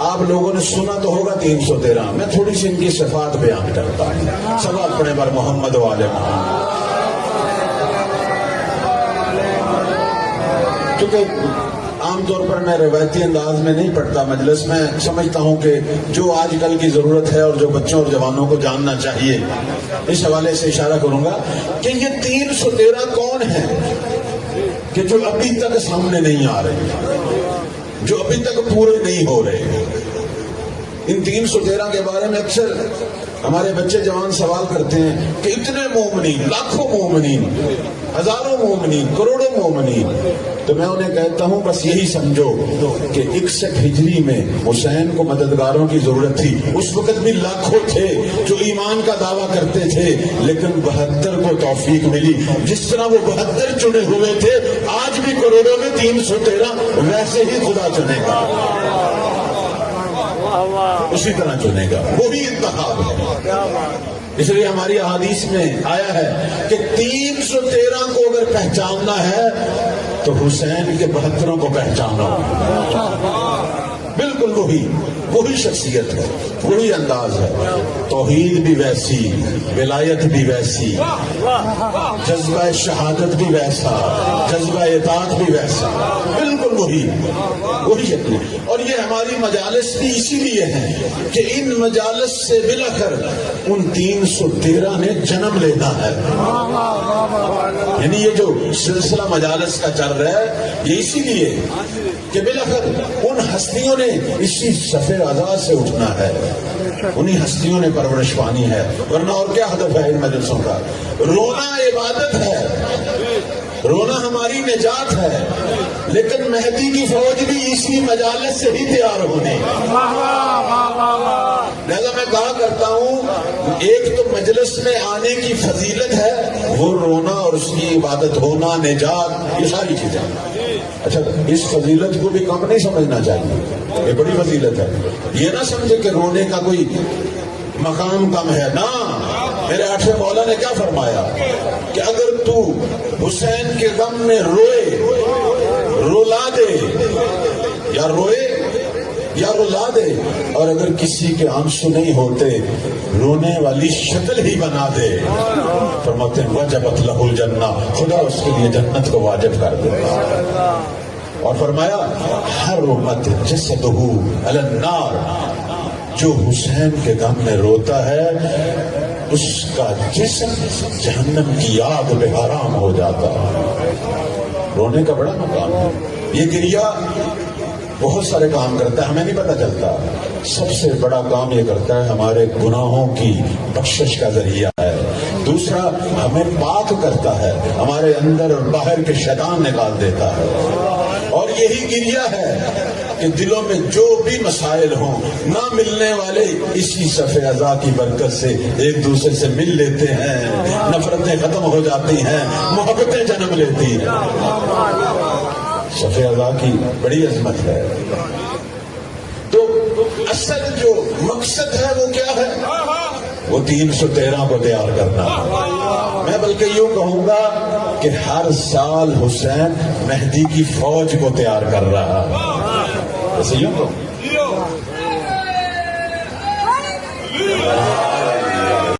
آپ لوگوں نے سنا تو ہوگا 313. میں تھوڑی سی ان کی صفات بیان کرتا ہوں. صلوات پڑھیں بر محمد و آل محمد. کیونکہ عام طور پر میں روایتی انداز میں نہیں پڑھتا مجلس میں، سمجھتا ہوں کہ جو آج کل کی ضرورت ہے اور جو بچوں اور جوانوں کو جاننا چاہیے، اس حوالے سے اشارہ کروں گا کہ یہ 313 کون ہیں کہ جو ابھی تک سامنے نہیں آ رہے، جو ابھی تک پورے نہیں ہو رہے. ان 313 کے بارے میں اکثر ہمارے بچے جوان سوال کرتے ہیں کہ اتنے مومنین، لاکھوں مومنین، ہزاروں مومنین، کروڑوں مومنین. تو میں انہیں کہتا ہوں بس یہی سمجھو کہ 61 ہجری میں حسین کو مددگاروں کی ضرورت تھی. اس وقت بھی لاکھوں تھے جو ایمان کا دعویٰ کرتے تھے، لیکن 72 کو توفیق ملی. جس طرح وہ 72 چنے ہوئے تھے، آج بھی کروڑوں میں 313 ویسے ہی خدا چنے گا، اسی طرح چنے گا. وہی انتخاب ہے. اس لیے ہماری احادیث میں آیا ہے کہ 313 کو اگر پہچاننا ہے تو حسین کے 72 کو پہچانو. بالکل وہی شخصیت ہے، وہی انداز ہے. توحید بھی ویسی، ولایت بھی ویسی، جذبہ شہادت بھی ویسا، جذبہ اطاعت بھی ویسا، بالکل وہی شکل. اور یہ ہماری مجالس بھی اسی لیے ہیں کہ ان مجالس سے بلا کر ان 313 نے جنم لینا ہے. یعنی یہ جو سلسلہ مجالس کا چل رہا ہے، یہ اسی لیے کہ بلا کر ان ہستیوں نے اسی صف اعضاء سے اٹھنا ہے، انہی ہستیوں نے پرورش پانی ہے. ورنہ اور کیا ہدف ہے ان مجلسوں کا؟ رونا عبادت ہے، رونا ہماری نجات ہے، لیکن مہدی کی فوج بھی اسی مجالس سے ہی تیار ہونے. لہذا میں کہا کرتا ہوں ایک تو مجلس میں آنے کی فضیلت ہے، وہ رونا اور اس کی عبادت ہونا، نجات، یہ ساری چیزیں. اچھا، اس فضیلت کو بھی کم نہیں سمجھنا چاہیے، یہ بڑی فضیلت ہے. یہ نہ سمجھے کہ رونے کا کوئی مقام کم ہے. نا، میرے آٹھویں مولا نے کیا فرمایا کہ اگر تو حسین کے غم میں روئے، رولا دے، یا روئے یا رلا دے، اور اگر کسی کے آنسو نہیں ہوتے رونے والی شکل ہی بنا دے. فرماتے ہیں وجبت لہ الجنہ، خدا اس کے لیے جنت کو واجب کر دے. اور فرمایا حرمت جسدہ علی النار، جو حسین کے غم میں روتا ہے اس کا جسم جہنم کی آگ میں حرام ہو جاتا ہے. رونے کا بڑا مقام ہے. یہ گریا بہت سارے کام کرتا ہے، ہمیں نہیں پتہ چلتا. سب سے بڑا کام یہ کرتا ہے، ہمارے گناہوں کی بخشش کا ذریعہ ہے. دوسرا، ہمیں پاک کرتا ہے، ہمارے اندر اور باہر کے شیطان نکال دیتا ہے. اور یہی گریا ہے کہ دلوں میں جو بھی مسائل ہوں، نہ ملنے والے اسی صف اعضاء کی برکت سے ایک دوسرے سے مل لیتے ہیں، نفرتیں ختم ہو جاتی ہیں، محبتیں جنم لیتی ہیں. صف اعضاء کی بڑی عظمت ہے. تو اصل جو مقصد ہے وہ کیا ہے؟ وہ 313 کو تیار کرنا. میں بلکہ یوں کہوں گا کہ ہر سال حسین مہدی کی فوج کو تیار کر رہا ہے. ایسے یوں کہوں